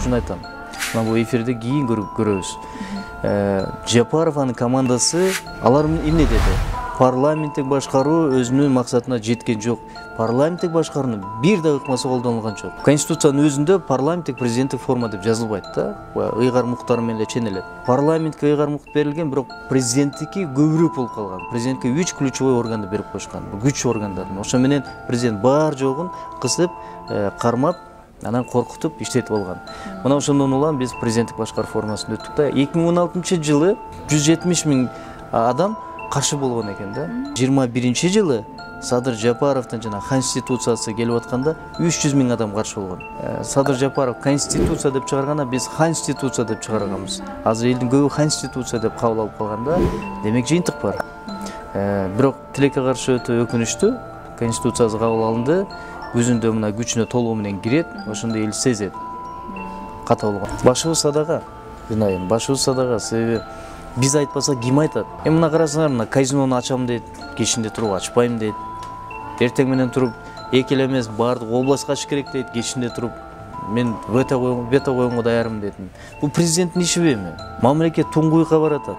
үчүн айтам. Мына бул эфирде кийин көрөбүз. Жапаров командасы алар эмне деди? Парламенттик башкаруу өзүнүн максатына жеткен жок. Парламенттик башкаруунун бир да ыкмасы колдонулган жок. Конституциянын өзүндө парламенттик президенттик форма деп жазылбайт да. Ыйгар муктар менен эле ченелет. Парламентке ыйгар мукт берилген, бирок президенттики көбүрөөк болуп калган. Президентке 3 ключевой органды берип койшкан. Күч органдарын. Ошо менен президент бар жогун кысып, кармап, анан коркутуп иштетип алган. Мына ошондон улам биз президенттик башкаруу формасына өттүк да. 2016-жылы 170 000 адам каршы болгон экен да. 21-жылы Садыр Жапаровдун жана конституциясы келип атканда 300 000 адам каршы болгон. Садыр Жапаров конституция деп чыгарганда биз конституция деп чыгарганбыз. Азыр элдин көбү конституция деп кабыл алып калганда, демек жыйынтык бар. Бирок тилекке каршы өтө өкүнүчтүү. Конституциясы кабыл алынды. Өзүндө мына күчүнө толугу менен кирет, ошондо эл сезет. Ката болгон. Башыбыз садага, жинайым, башыбыз садага, себеби биз айтпаса ким айтат? Мына карасаңар, мына казинону ачам дейт, кечинде туруп ачпайм дейт. Эртең менен туруп эки эле эмес, баардык областка ачыш керек дейт, кечинде туруп мен вето коюнга даярмын дейт. Бул президенттин ишиби эми? Мамлекет туңгуйукка баратат.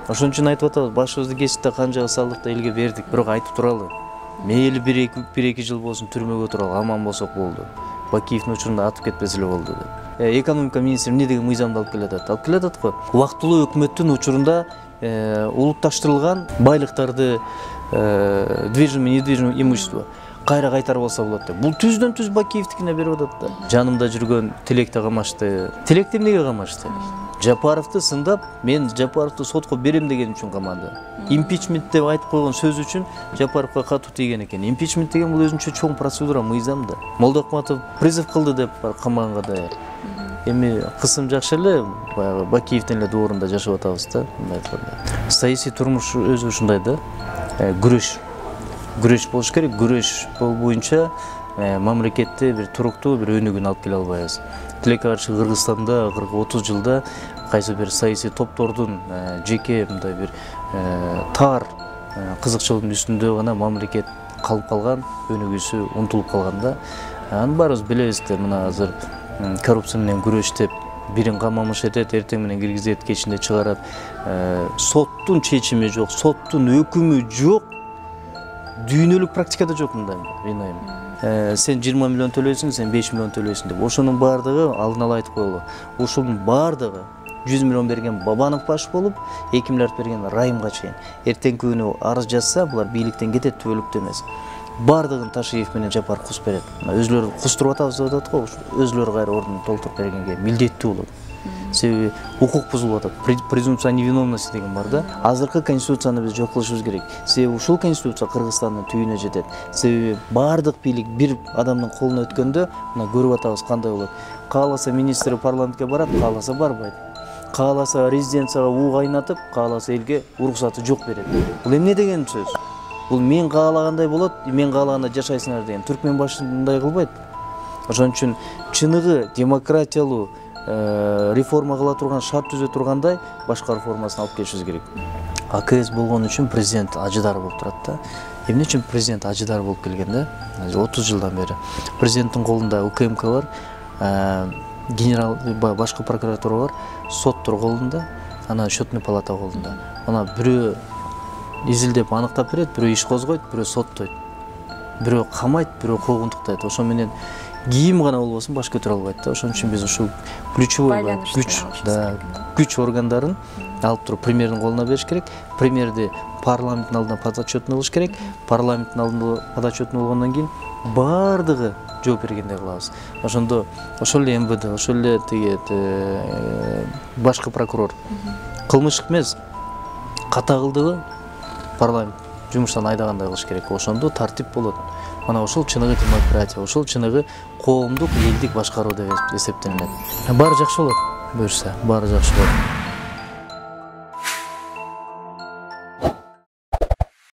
Ошон үчүн айтып атабыз, башыбызды кесип да канжага салдык да элге бердик. Бирок айтып туралы. Мейли 1-2 жыл болсун түрмөгө туралы, аман болсок болду. Бакиевдин учурунда атып кетпесе эле болду деп. Экономика министри эмне деген мыйзамды алып келатат? Алып келатат го. Убактылуу өкмөттүн учурунда улутташтырылган байлыктарды, движимое, недвижимое имущество кайра кайтарып алса болот деп. Бул түздөн түз Бакиевдикине берип атат да. Жанымда жүргөн Тилекти камашты. Тилекти эмнеге камашты? Жапаровду сындап, мен Жапаровду сотко берем деген үчүн каманды. Импичмент деп айтып койгон сөз үчүн Жапаровго катуу тийген экен. Импичмент деген бул өзүнчө чоң процедура, мыйзам да. Молдокматов призыв кылды деп камаганга да. Эми кысым жакшы эле, баягы Бакиевдин эле доорунда жашап атабыз да, мындай айтканда. Саясий турмуш өзү ушундай да. Күрөш болуш керек. Күрөш боюнча мамлекетте бир туруктуу бир өнүгүүнү алып келе албайбыз. Тилекке каршы Кыргызстанда 40-30 жылда кайсы бир саясий топтордун жеке мындай бир тар кызыкчылыктын үстүндө гана мамлекет калып калган, өнүгүүсү унутулуп калганда, анын баарыбыз билебиз да, мына азыр коррупция менен күрөш деп бирин камамыш этет, эртең менен киргизет, кечинде чыгарат. Соттун чечими жок, соттун өкүмү жок. Дүйнөлүк практикада жок мындай, бинайым. Сен 20 миллион төлөйсүң, сен 5 миллион төлөйсүң деп. Ошонун бардыгы алдын ала айтып коелу. Ошонун бардыгы 100 миллион берген Бабанов баш болуп, 2 миллиард берген Райымга чейин. Эртеңки күнү арыз жазса, булар бийликтен кетет, түбөлүктө эмес. Бардыгын Ташиев менен Жапаров кусуп берет. Өзлөрү кустуруп атабыз деп атат го, өзлөрү кайра ордун толтуруп бергенге милдеттүү болот. Себеби укук бузулуп атат. Презумпция невиновности деген бар да. Азыркы конституцияны биз жок кылышыбыз керек. Себеби ушул конституция Кыргызстандын түйүнө жетет. Себеби бардык бийлик бир адамдын колуна өткөндө, мына көрүп атабыз кандай болот. Кааласа министр парламентке барат, кааласа барбайт. Кааласа резиденцияга уу кайнатып, кааласа элге уруксаты жок берет. Бул эмне деген сөз? Бул мен каалагандай болот, мен каалагандай жашайсыңар деген. Түркмен башы мындай кылбайт. Ошон үчүн чыныгы демократиялуу реформа кыла турган, шарт түзө тургандай башкаруу формасын алып келишибиз керек. АКС болгон үчүн президент ажыдар болуп турат да. Эмне үчүн президент ажыдар болуп келген да? 30 жылдан бери президенттин колунда УКМК бар, генерал башкы прокуратура бар, соттор колунда, анан счетный палата колунда. Ана бирөө изилдеп аныктап берет, бирөө иш козгойт, бирөө соттойт. Бирөө камайт, бирөө куугунтуктайт. Ошо менен кийим гана болбосун баш көтөрө албайт да. Ошон үчүн биз ушул ключевой күч органдарын алып туруп премьердин колуна бериш керек. Премьерди парламенттин алдына подотчетный кылыш керек. Парламенттин алдында подотчетный болгондон кийин бардыгы жооп бергендей кылабыз. Ошондо ошол эле МВД, ошол эле тиги башкы прокурор кылмыш эмес, ката кылдыбы парламент жумуштан айдагандай кылыш керек. Ошондо тартип болот. Мана ошол чыныгы демократия, ошол чыныгы коомдук элдик башкаруу деп эсептелинет. Баары жакшы болот, буюрса, баары жакшы болот.